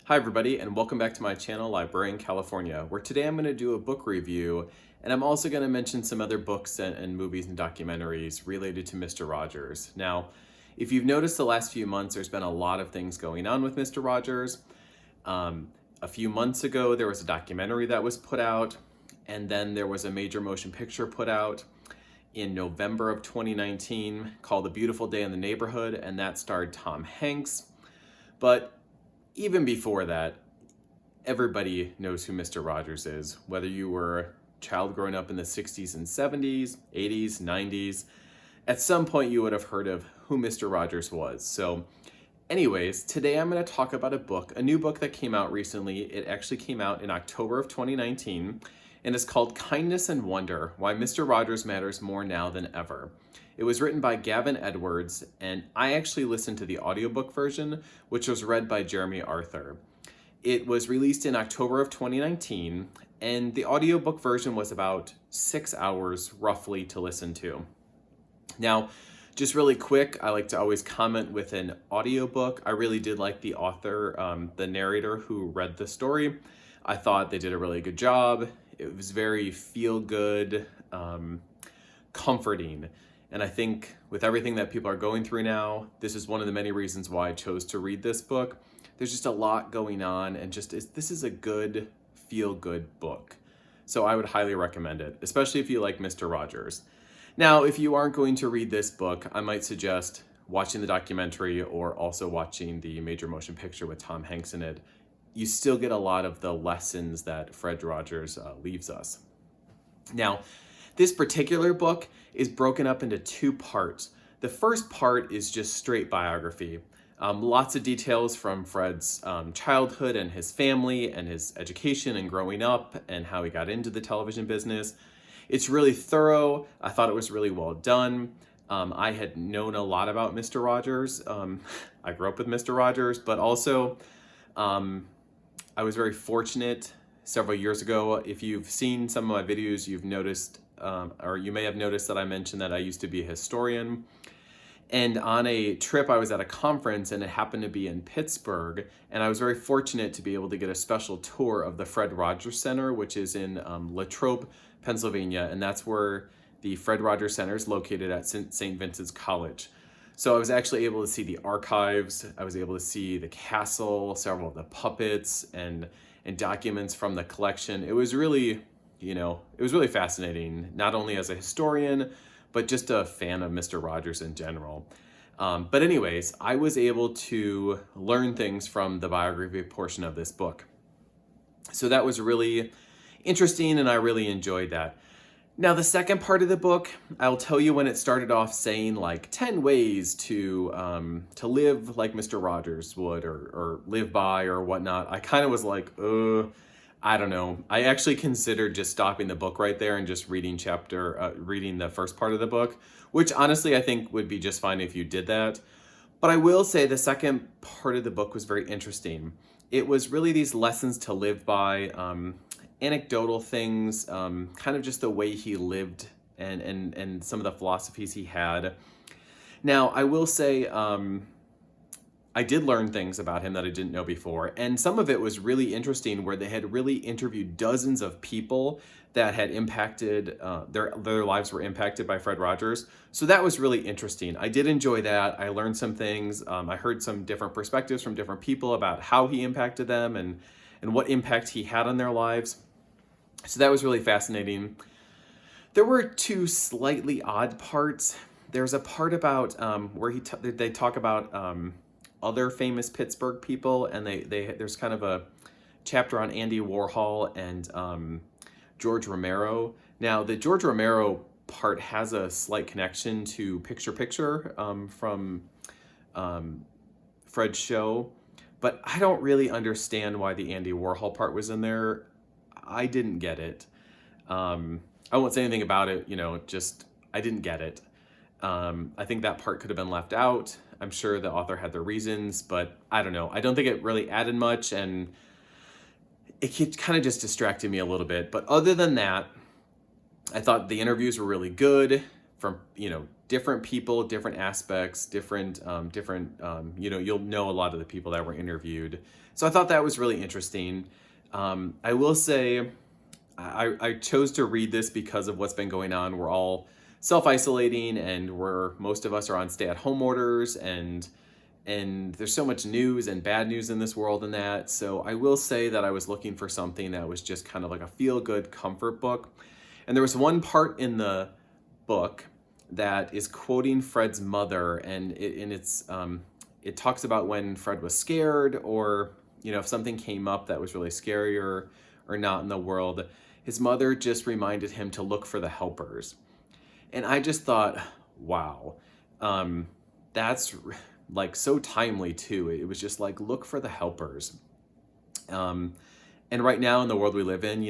Hi everybody, and welcome back to my channel, Librarian California, where today I'm going to do a book review, and I'm also going to mention some other books and movies and documentaries related to Mr. Rogers. Now, if you've noticed the last few months, there's been a lot of things going on with Mr. Rogers. A few months ago, there was a documentary that was put out, and then there was a major motion picture put out in November of 2019 called A Beautiful Day in the Neighborhood, and that starred Tom Hanks. But even before that, everybody knows who Mr. Rogers is, whether you were a child growing up in the 60s and 70s, 80s, 90s. At some point you would have heard of who Mr. Rogers was. So anyways, today I'm going to talk about a new book that came out recently. It actually came out in October of 2019, and it's called Kindness and Wonder: Why Mr. Rogers Matters More Now Than Ever. It was written by Gavin, and I actually listened to the audiobook version, which was read by Jeremy Arthur. It was released in October of 2019, and the audiobook version was about 6 hours roughly to listen to. Now, just really quick, I like to always comment with an audiobook. I really did like the author, the narrator who read the story. I thought they did a really good job. It was very feel-good, comforting. And I think with everything that people are going through now, this is one of the many reasons why I chose to read this book. There's just a lot going on, and this is a good, feel-good book. So I would highly recommend it, especially if you like Mr. Rogers. Now, if you aren't going to read this book, I might suggest watching the documentary or also watching the major motion picture with Tom Hanks in it. You still get a lot of the lessons that Fred Rogers leaves us. Now, this particular book is broken up into two parts. The first part is just straight biography. Lots of details from Fred's childhood and his family and his education and growing up and how he got into the television business. It's really thorough. I thought it was really well done. I had known a lot about Mr. Rogers. I grew up with Mr. Rogers, but also I was very fortunate several years ago. If you've seen some of my videos, you've noticed, or you may have noticed that I mentioned that I used to be a historian. And on a trip, I was at a conference, and it happened to be in Pittsburgh, and I was very fortunate to be able to get a special tour of the Fred Rogers Center, which is in Latrobe, Pennsylvania, and that's where the Fred Rogers Center is located at St. Vincent's College. So I was actually able to see the archives. I was able to see the castle, several of the puppets, and documents from the collection. It was really, it was really fascinating, not only as a historian, but just a fan of Mr. Rogers in general. But anyways, I was able to learn things from the biography portion of this book. So that was really interesting, and I really enjoyed that. Now, the second part of the book, I'll tell you when it started off saying like 10 ways to live like Mr. Rogers would, or live by, or whatnot. I kind of was like, I don't know. I actually considered just stopping the book right there and just reading the first part of the book, which honestly I think would be just fine if you did that. But I will say the second part of the book was very interesting. It was really these lessons to live by, anecdotal things, kind of just the way he lived and some of the philosophies he had. Now, I will say, I did learn things about him that I didn't know before, and some of it was really interesting where they had really interviewed dozens of people that had impacted, their lives were impacted by Fred Rogers. So that was really interesting. I did enjoy that. I learned some things. I heard some different perspectives from different people about how he impacted them and what impact he had on their lives. So that was really fascinating. There were two slightly odd parts. There's a part about where they talk about other famous Pittsburgh people, and there's kind of a chapter on Andy Warhol and George Romero. Now, the George Romero part has a slight connection to Picture Picture from Fred's show, but I don't really understand why the Andy Warhol part was in there. I didn't get it. I won't say anything about it, just I didn't get it. I think that part could have been left out. I'm sure the author had their reasons, but I don't know. I don't think it really added much, and it kind of just distracted me a little bit. But other than that, I thought the interviews were really good from, different people, different aspects, you'll know a lot of the people that were interviewed. So I thought that was really interesting. I will say I chose to read this because of what's been going on. We're all self-isolating, and most of us are on stay-at-home orders, and there's so much news and bad news in this world and that. So I will say that I was looking for something that was just kind of like a feel-good comfort book. And there was one part in the book that is quoting Fred's mother, and it talks about when Fred was scared, or if something came up that was really scary or not in the world, his mother just reminded him to look for the helpers. And I just thought, wow, that's like so timely too. It was just like, look for the helpers. And right now in the world we live in,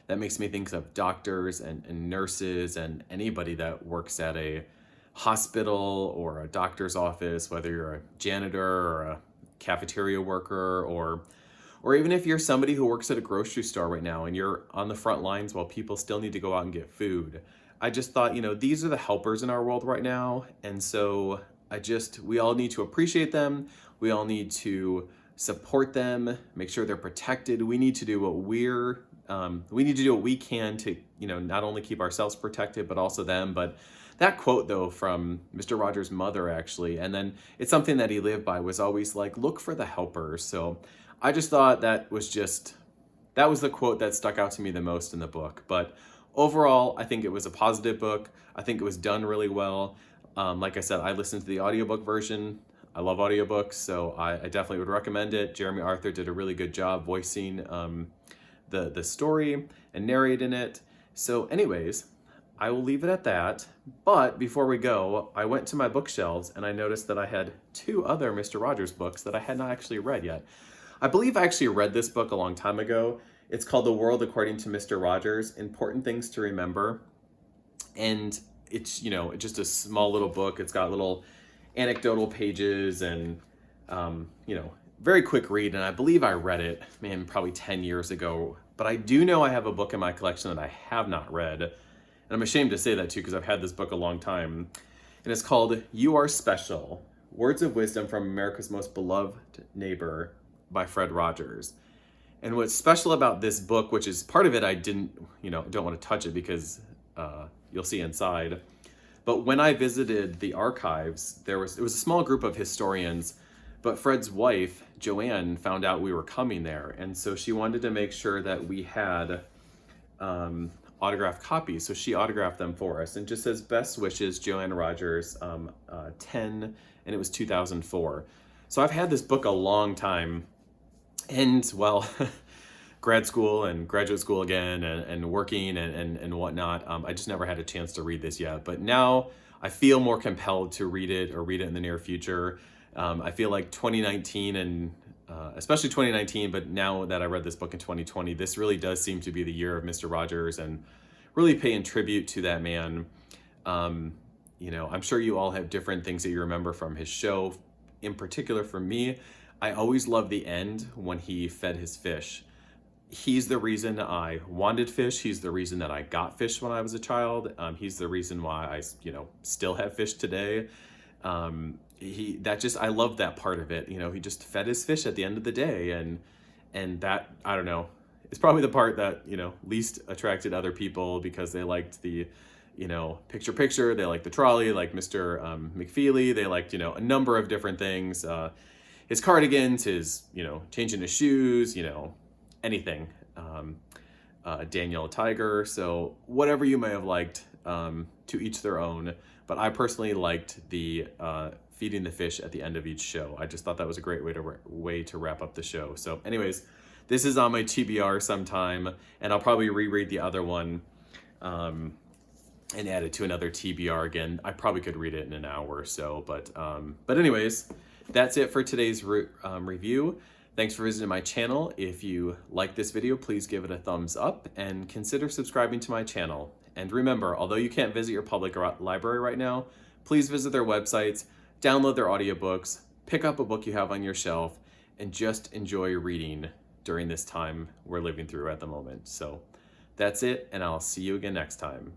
that makes me think of doctors and nurses and anybody that works at a hospital or a doctor's office, whether you're a janitor or a cafeteria worker, or even if you're somebody who works at a grocery store right now and you're on the front lines while people still need to go out and get food. I just thought, these are the helpers in our world right now. And so we all need to appreciate them. We all need to support them, make sure they're protected. We need to do what we can to, not only keep ourselves protected, but also them. But that quote though, from Mr. Rogers' mother actually, and then it's something that he lived by, was always like, look for the helpers. So I just thought that was the quote that stuck out to me the most in the book. But overall, I think it was a positive book. I think it was done really well. Like I said, I listened to the audiobook version. I love audiobooks, so I definitely would recommend it. Jeremy Arthur did a really good job voicing the story and narrating it. So anyways, I will leave it at that. But before we go, I went to my bookshelves and I noticed that I had 2 other Mr. Rogers books that I had not actually read yet. I believe I actually read this book a long time ago. It's called The World According to Mr. Rogers, Important Things to Remember. And it's, just a small little book. It's got little anecdotal pages and, very quick read. And I believe I read it, probably 10 years ago. But I do know I have a book in my collection that I have not read. And I'm ashamed to say that too, because I've had this book a long time. And it's called You Are Special, Words of Wisdom from America's Most Beloved Neighbor by Fred Rogers. And what's special about this book, which is part of it, I don't want to touch it because you'll see inside. But when I visited the archives, it was a small group of historians, but Fred's wife, Joanne, found out we were coming there. And so she wanted to make sure that we had autographed copies. So she autographed them for us and just says, best wishes, Joanne Rogers, 10, and it was 2004. So I've had this book a long time. And well, grad school and graduate school again, and working and whatnot, I just never had a chance to read this yet. But now I feel more compelled to read it in the near future. I feel like 2019 and especially 2019, but now that I read this book in 2020, this really does seem to be the year of Mr. Rogers and really paying tribute to that man. I'm sure you all have different things that you remember from his show. In particular for me, I always love the end when he fed his fish. He's the reason I wanted fish. He's the reason that I got fish when I was a child. He's the reason why I, still have fish today. I love that part of it. He just fed his fish at the end of the day. And that, I don't know, it's probably the part that, least attracted other people because they liked the, picture, they liked the trolley, like Mr. McFeely. They liked, a number of different things. His cardigans, his, changing his shoes, anything. Daniel Tiger. So whatever you may have liked, to each their own. But I personally liked the feeding the fish at the end of each show. I just thought that was a great way to wrap up the show. So anyways, this is on my TBR sometime, and I'll probably reread the other one and add it to another TBR again. I probably could read it in an hour or so. But anyways, that's it for today's review. Thanks for visiting my channel. If you like this video, please give it a thumbs up and consider subscribing to my channel. And remember, although you can't visit your public library right now, please visit their websites, download their audiobooks, pick up a book you have on your shelf, and just enjoy reading during this time we're living through at the moment. So that's it, and I'll see you again next time.